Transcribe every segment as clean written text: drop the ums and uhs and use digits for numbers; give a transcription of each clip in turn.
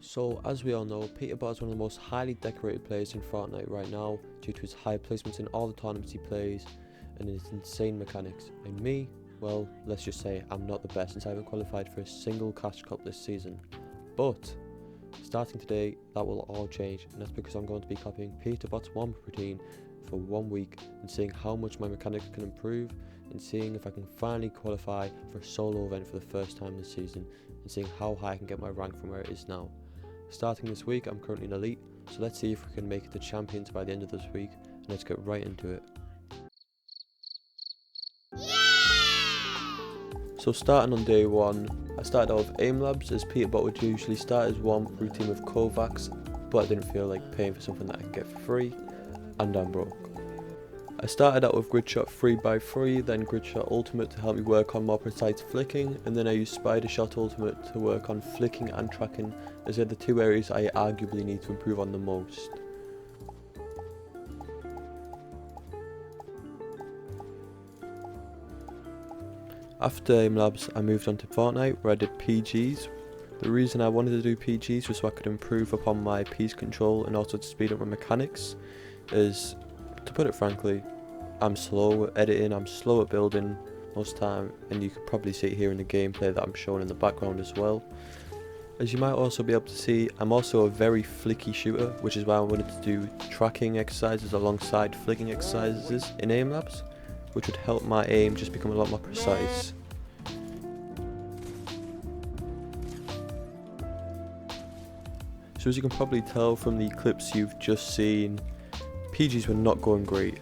So as we all know, PETERBOTS is one of the most highly decorated players in Fortnite right now due to his high placements in all the tournaments he plays and his insane mechanics. And me, well, let's just say I'm not the best since I haven't qualified for a single Cash Cup this season. But starting today, that will all change, and that's because I'm going to be copying PETERBOTS Warm Up Routine for 1 week and seeing how much my mechanics can improve and seeing if I can finally qualify for a solo event for the first time this season and seeing how high I can get my rank from where it is now. Starting this week, I'm currently an elite, so let's see if we can make it to champions by the end of this week, and let's get right into it. So starting on day 1, I started out with Aim Labs, as PETERBOT would usually start his warm-up routine with Kovacs, but I didn't feel like paying for something that I could get for free, and I'm broke. I started out with Gridshot 3x3, then Gridshot Ultimate to help me work on more precise flicking, and then I used Spider Shot Ultimate to work on flicking and tracking, as they're the two areas I arguably need to improve on the most. After Aim Labs, I moved on to Fortnite, where I did PGs. The reason I wanted to do PGs was so I could improve upon my piece control and also to speed up my mechanics, as, to put it frankly, I'm slow at editing, I'm slow at building most time, and you can probably see it here in the gameplay that I'm showing in the background as well. As you might also be able to see, I'm also a very flicky shooter, which is why I wanted to do tracking exercises alongside flicking exercises in Aim Labs, which would help my aim just become a lot more precise. So as you can probably tell from the clips you've just seen, PGs were not going great.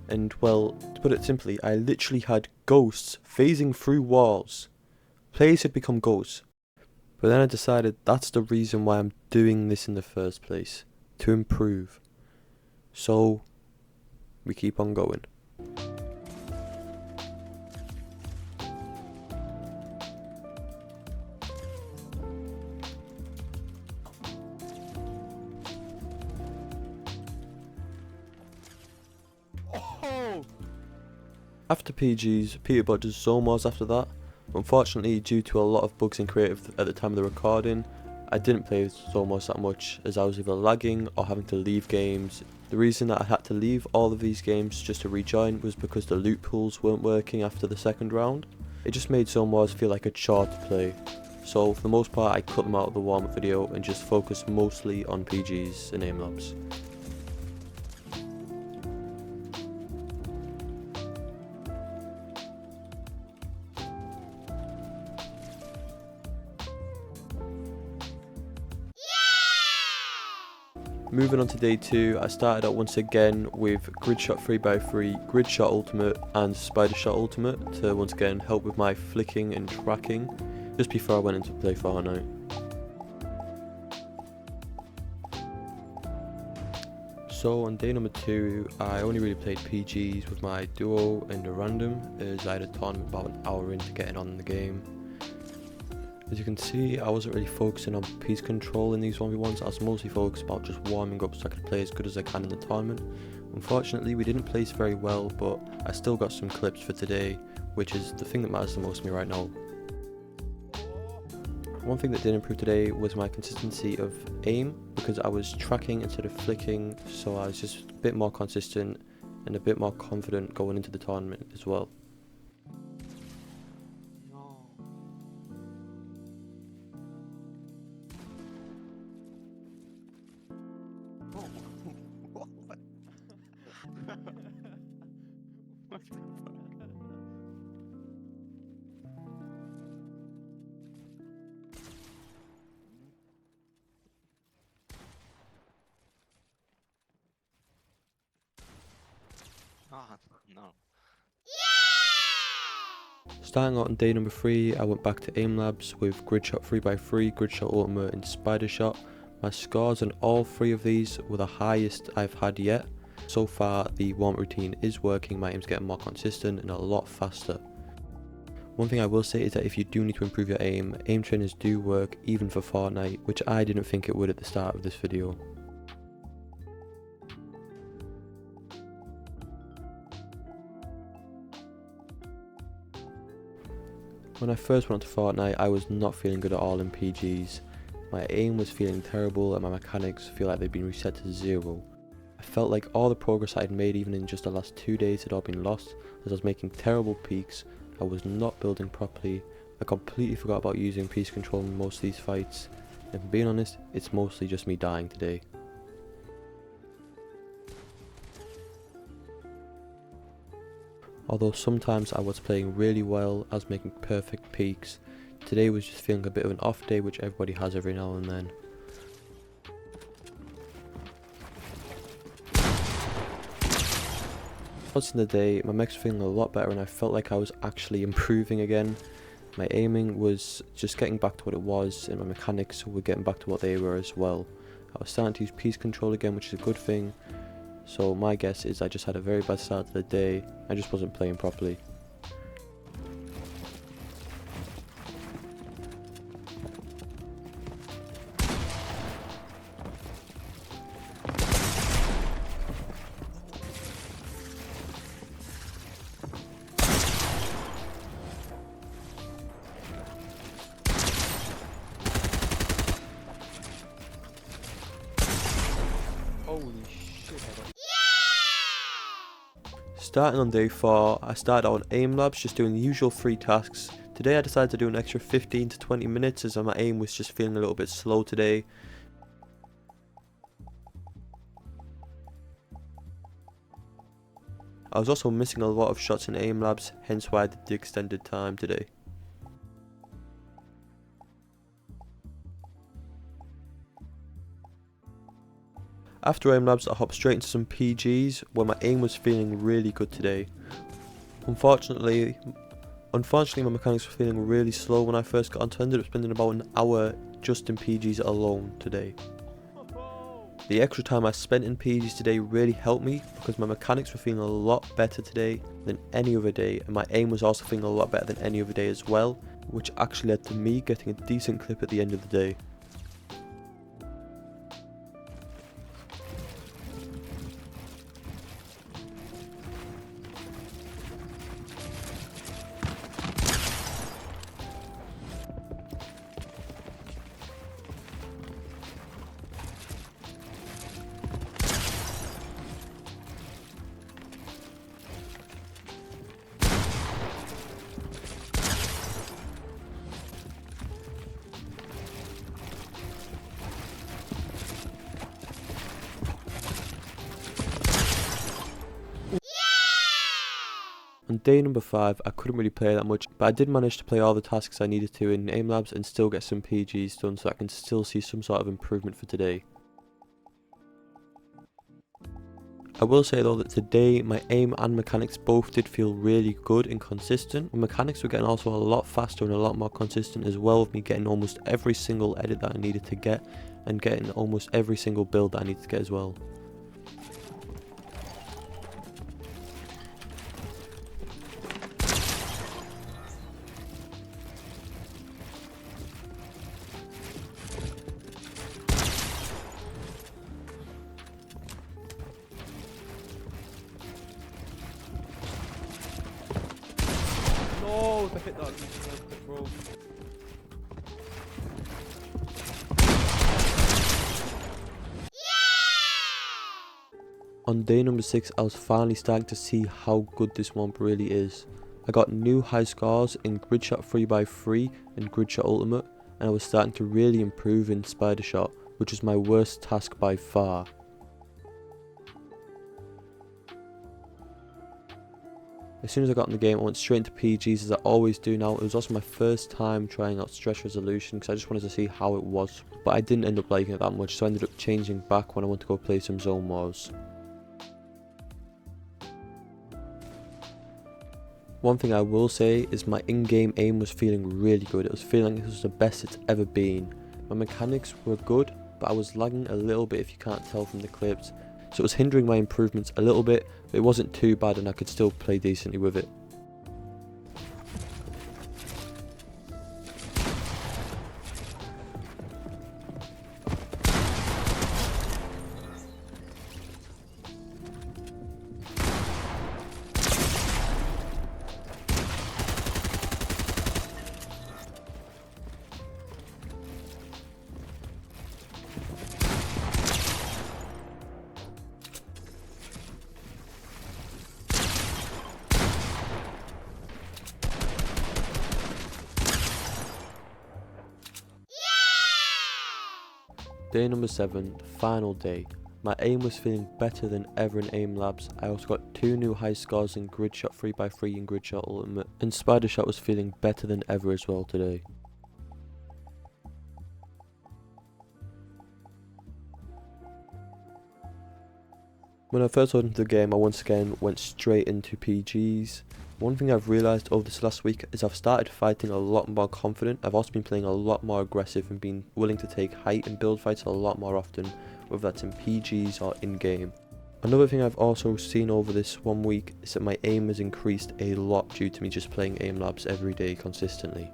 And well, to put it simply, I literally had ghosts phasing through walls. Players had become ghosts. But then I decided that's the reason why I'm doing this in the first place, to improve. So we keep on going. After PGs, PETERBOT does Zomos after that. Unfortunately, due to a lot of bugs in creative at the time of the recording, I didn't play Zomos that much, as I was either lagging or having to leave games. The reason that I had to leave all of these games just to rejoin was because the loot pools weren't working after the second round. It just made Zomos feel like a chore to play. So for the most part, I cut them out of the warm-up video and just focused mostly on PGs and Aim Labs. Moving on to day 2, I started out once again with Gridshot 3x3, Gridshot Ultimate and Spider Shot Ultimate to once again help with my flicking and tracking just before I went into play Fortnite. So on day number 2, I only really played PGs with my duo and a random, as I had a tournament about an hour into getting on in the game. As you can see, I wasn't really focusing on piece control in these 1v1s, I was mostly focused about just warming up so I could play as good as I can in the tournament. Unfortunately, we didn't place very well, but I still got some clips for today, which is the thing that matters the most to me right now. One thing that did improve today was my consistency of aim, because I was tracking instead of flicking, so I was just a bit more consistent and a bit more confident going into the tournament as well. What the fuck? Ah, no. Starting out on day number 3, I went back to Aim Labs with Gridshot 3x3, Gridshot Ultimate and Spider Shot. My scores on all 3 of these were the highest I've had yet. So far the warm-up routine is working, my aim's getting more consistent and a lot faster. One thing I will say is that if you do need to improve your aim trainers do work even for Fortnite, which I didn't think it would at the start of this video. When I first went onto Fortnite, I was not feeling good at all in PGs. My aim was feeling terrible and my mechanics feel like they'd been reset to 0. I felt like all the progress I had made even in just the last 2 days had all been lost, as I was making terrible peaks, I was not building properly, I completely forgot about using piece control in most of these fights, and if I'm being honest, it's mostly just me dying today. Although sometimes I was playing really well, I was making perfect peaks, today was just feeling a bit of an off day, which everybody has every now and then. Once in the day, my mechs were feeling a lot better and I felt like I was actually improving again. My aiming was just getting back to what it was and my mechanics were getting back to what they were as well. I was starting to use piece control again, which is a good thing. So my guess is I just had a very bad start to the day, I just wasn't playing properly. Holy shit, I got... Starting on day 4, I started out on aim labs, just doing the usual 3 tasks. Today I decided to do an extra 15 to 20 minutes as my aim was just feeling a little bit slow today. I was also missing a lot of shots in aim labs, hence why I did the extended time today. After aim labs I hopped straight into some PGs where my aim was feeling really good today. Unfortunately my mechanics were feeling really slow when I first got on, so I ended up spending about an hour just in PGs alone today. The extra time I spent in PGs today really helped me because my mechanics were feeling a lot better today than any other day, and my aim was also feeling a lot better than any other day as well, which actually led to me getting a decent clip at the end of the day. On day number 5 I couldn't really play that much, but I did manage to play all the tasks I needed to in aim labs and still get some PGs done, so I can still see some sort of improvement for today. I will say though that today my aim and mechanics both did feel really good and consistent. My mechanics were getting also a lot faster and a lot more consistent as well, with me getting almost every single edit that I needed to get and getting almost every single build that I needed to get as well. No, if I hit that, bro. On day number 6 I was finally starting to see how good this warm up really is. I got new high scores in grid shot 3x3 and grid shot ultimate, and I was starting to really improve in spider shot, which was my worst task by far. As soon as I got in the game I went straight into PGs as I always do now. It was also my first time trying out stress resolution because I just wanted to see how it was, but I didn't end up liking it that much, so I ended up changing back when I went to go play some zone wars. One thing I will say is my in-game aim was feeling really good. It was feeling like it was the best it's ever been. My mechanics were good, but I was lagging a little bit if you can't tell from the clips, so it was hindering my improvements a little bit, but it wasn't too bad and I could still play decently with it. Day number 7, the final day. My aim was feeling better than ever in aim labs. I also got 2 new high scores in grid shot 3x3 and grid shot ultimate, and spider shot was feeling better than ever as well today. When I first got into the game, I once again went straight into PGs. One thing I've realised over this last week is I've started fighting a lot more confident. I've also been playing a lot more aggressive and been willing to take height and build fights a lot more often, whether that's in PGs or in game. Another thing I've also seen over this 1 week is that my aim has increased a lot due to me just playing aim labs every day consistently.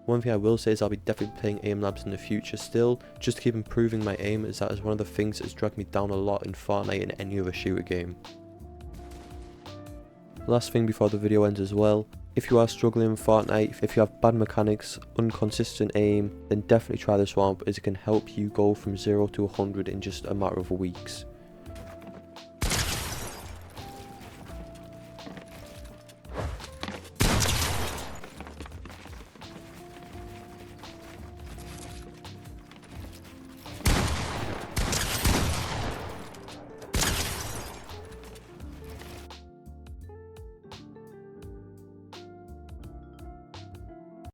One thing I will say is I'll be definitely playing aim labs in the future still, just to keep improving my aim, as that is one of the things that's dragged me down a lot in Fortnite and any other shooter game. Last thing before the video ends as well, if you are struggling in Fortnite, if you have bad mechanics, inconsistent aim, then definitely try this warm up, as it can help you go from 0 to 100 in just a matter of weeks.